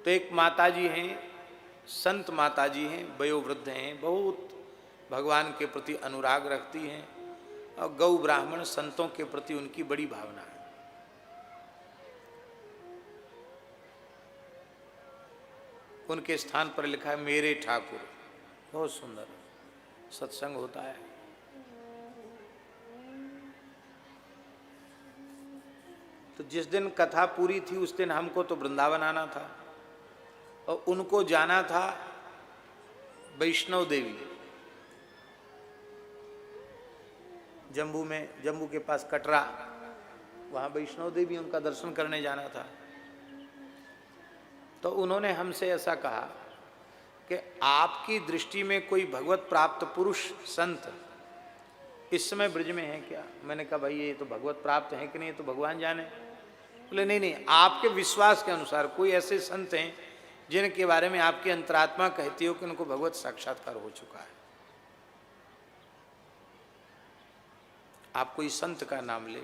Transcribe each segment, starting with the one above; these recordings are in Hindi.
तो एक माताजी हैं, संत माताजी हैं, वयोवृद्ध हैं, बहुत भगवान के प्रति अनुराग रखती हैं और गौ ब्राह्मण संतों के प्रति उनकी बड़ी भावना है। उनके स्थान पर लिखा है मेरे ठाकुर। बहुत सुंदर सत्संग होता है। तो जिस दिन कथा पूरी थी उस दिन हमको तो वृंदावन आना था और उनको जाना था वैष्णव देवी। जम्मू में, जम्मू के पास कटरा, वहाँ वैष्णव देवी उनका दर्शन करने जाना था। तो उन्होंने हमसे ऐसा कहा कि आपकी दृष्टि में कोई भगवत प्राप्त पुरुष संत इस समय ब्रज में है क्या? मैंने कहा भाई ये तो भगवत प्राप्त है कि नहीं तो भगवान जाने। बोले नहीं नहीं, आपके विश्वास के अनुसार कोई ऐसे संत हैं जिनके बारे में आपकी अंतरात्मा कहती हो कि उनको भगवत साक्षात्कार हो चुका है। आप कोई संत का नाम लें।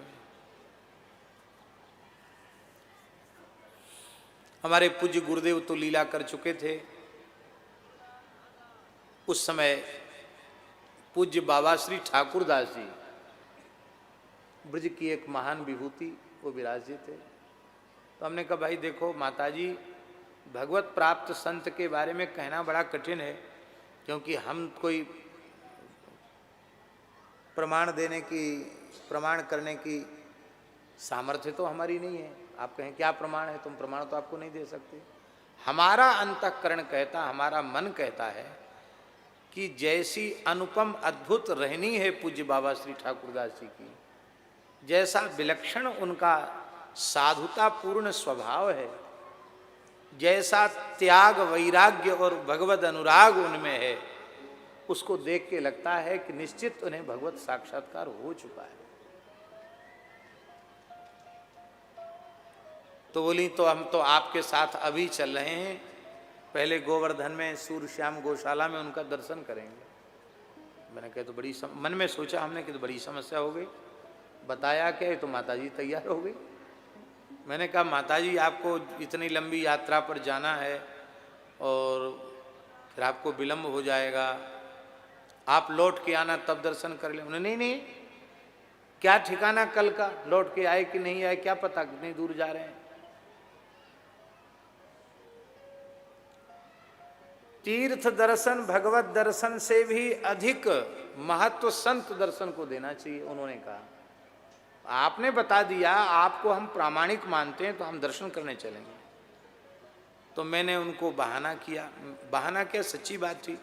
हमारे पूज्य गुरुदेव तो लीला कर चुके थे। उस समय पूज्य बाबा श्री ठाकुरदास जी ब्रज की एक महान विभूति वो विराजित थे। तो हमने कहा भाई देखो माताजी, भगवत प्राप्त संत के बारे में कहना बड़ा कठिन है, क्योंकि हम कोई प्रमाण देने की, प्रमाण करने की सामर्थ्य तो हमारी नहीं है। आप कहें क्या प्रमाण है, तुम प्रमाण तो आपको नहीं दे सकते। हमारा अंतःकरण कहता, हमारा मन कहता है कि जैसी अनुपम अद्भुत रहनी है पूज्य बाबा श्री ठाकुरदास जी की, जैसा विलक्षण उनका साधुता पूर्ण स्वभाव है, जैसा त्याग वैराग्य और भगवत अनुराग उनमें है, उसको देख के लगता है कि निश्चित उन्हें भगवत साक्षात्कार हो चुका है। तो बोली तो हम तो आपके साथ अभी चल रहे हैं, पहले गोवर्धन में सूर्यश्याम गौशाला में उनका दर्शन करेंगे। मैंने कहा तो बड़ी मन में सोचा हमने कि तो बड़ी समस्या हो गई। बताया क्या, तो माताजी तैयार हो गई। मैंने कहा माताजी आपको इतनी लंबी यात्रा पर जाना है और फिर आपको विलम्ब हो जाएगा, आप लौट के आना तब दर्शन कर ले। उन्होंने नहीं नहीं, क्या ठिकाना कल का, लौट के आए कि नहीं आए क्या पता, कितनी दूर जा रहे हैं। तीर्थ दर्शन भगवत दर्शन से भी अधिक महत्व संत दर्शन को देना चाहिए। उन्होंने कहा आपने बता दिया, आपको हम प्रामाणिक मानते हैं तो हम दर्शन करने चलेंगे। तो मैंने उनको बहाना किया, बहाना क्या सच्ची बात थी।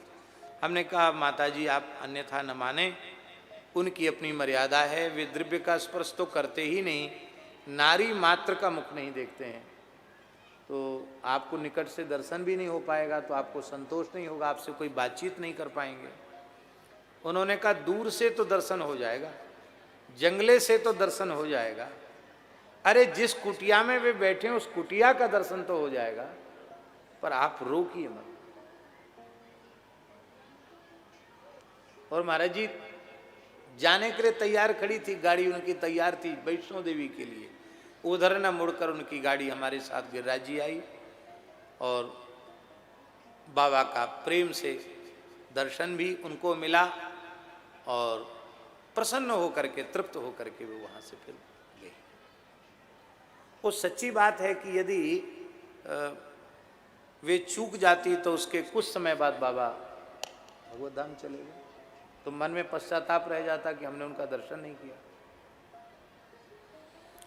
हमने कहा माताजी आप अन्यथा न माने, उनकी अपनी मर्यादा है, वे द्रव्य का स्पर्श तो करते ही नहीं, नारी मात्र का मुख नहीं देखते हैं, तो आपको निकट से दर्शन भी नहीं हो पाएगा, तो आपको संतोष नहीं होगा, आपसे कोई बातचीत नहीं कर पाएंगे। उन्होंने कहा दूर से तो दर्शन हो जाएगा, जंगले से तो दर्शन हो जाएगा, अरे जिस कुटिया में वे बैठे हैं उस कुटिया का दर्शन तो हो जाएगा, पर आप रोकिए मत। और महाराज जी जाने के लिए तैयार खड़ी थी, गाड़ी उनकी तैयार थी वैष्णो देवी के लिए। उधर न मुड़कर उनकी गाड़ी हमारे साथ गिरिराज जी आई और बाबा का प्रेम से दर्शन भी उनको मिला और प्रसन्न होकर के, तृप्त होकर के वो वहाँ से फिर गए। वो सच्ची बात है कि यदि वे चूक जाती तो उसके कुछ समय बाद बाबा भगवत धाम चले गए, तो मन में पश्चाताप रह जाता कि हमने उनका दर्शन नहीं किया।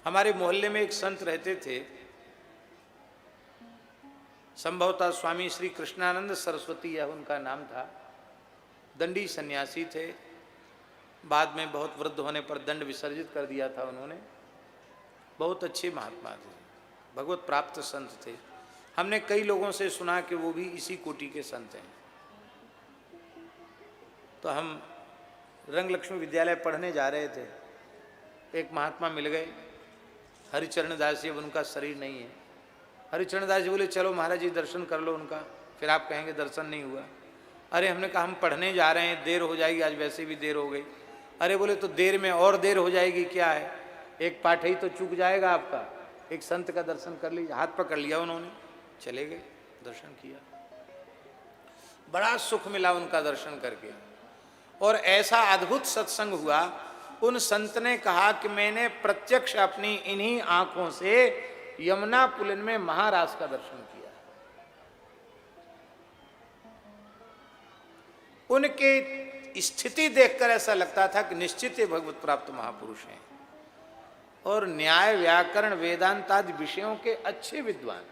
हमारे मोहल्ले में एक संत रहते थे, संभवतः स्वामी श्री कृष्णानंद सरस्वती यह उनका नाम था। दंडी सन्यासी थे, बाद में बहुत वृद्ध होने पर दंड विसर्जित कर दिया था उन्होंने। बहुत अच्छे महात्मा थे, भगवत प्राप्त संत थे। हमने कई लोगों से सुना कि वो भी इसी कोटि के संत हैं। तो हम रंग लक्ष्मी विद्यालय पढ़ने जा रहे थे, एक महात्मा मिल गए, हरिचरण दास जी। अब उनका शरीर नहीं है। हरिचरण दास जी बोले चलो महाराज जी दर्शन कर लो उनका, फिर आप कहेंगे दर्शन नहीं हुआ। अरे हमने कहा हम पढ़ने जा रहे हैं, देर हो जाएगी, आज वैसे भी देर हो गई। अरे बोले तो देर में और देर हो जाएगी क्या है, एक पाठ ही तो चूक जाएगा आपका, एक संत का दर्शन कर लीजिए। हाथ पकड़ लिया उन्होंने, चले गए। दर्शन किया, बड़ा सुख मिला उनका दर्शन करके। और ऐसा अद्भुत सत्संग हुआ, उन संत ने कहा कि मैंने प्रत्यक्ष अपनी इन्हीं आंखों से यमुना पुलिन में महाराज का दर्शन किया। उनके स्थिति देखकर ऐसा लगता था कि निश्चित ही भगवत प्राप्त महापुरुष हैं और न्याय व्याकरण वेदांत आदि विषयों के अच्छे विद्वान।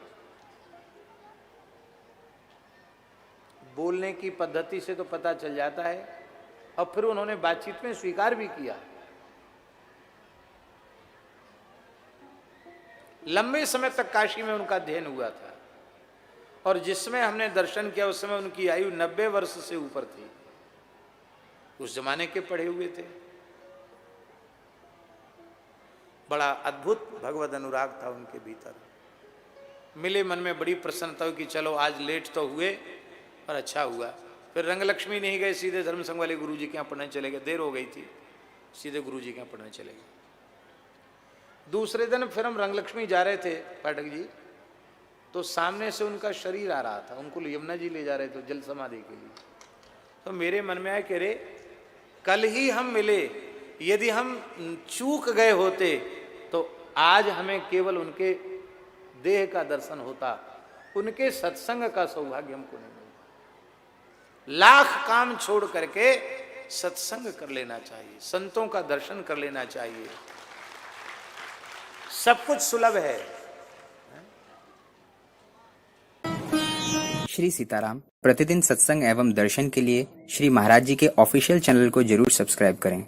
बोलने की पद्धति से तो पता चल जाता है, और फिर उन्होंने बातचीत में स्वीकार भी किया। लंबे समय तक काशी में उनका अध्ययन हुआ था, और जिसमें हमने दर्शन किया उस समय उनकी आयु 90 वर्ष से ऊपर थी। उस जमाने के पढ़े हुए थे। बड़ा अद्भुत भगवत अनुराग था उनके भीतर। मिले मन में बड़ी प्रसन्नता हुई कि चलो आज लेट तो हुए पर अच्छा हुआ। फिर रंगलक्ष्मी नहीं गए, सीधे धर्म संघ वाले गुरु जी के यहाँ पढ़ने चले गए। देर हो गई थी, सीधे गुरु जी के यहाँ पढ़ने चले गए। दूसरे दिन फिर हम रंगलक्ष्मी जा रहे थे पाठक जी, तो सामने से उनका शरीर आ रहा था, उनको यमुना जी ले जा रहे थे जल समाधि के लिए। तो मेरे मन में आया कि रे कल ही हम मिले, यदि हम चूक गए होते तो आज हमें केवल उनके देह का दर्शन होता, उनके सत्संग का सौभाग्य हमको नहीं मिला। लाख काम छोड़ करके सत्संग कर लेना चाहिए, संतों का दर्शन कर लेना चाहिए, सब कुछ सुलभ है। श्री सीताराम प्रतिदिन सत्संग एवं दर्शन के लिए श्री महाराज जी के ऑफिशियल चैनल को जरूर सब्सक्राइब करें।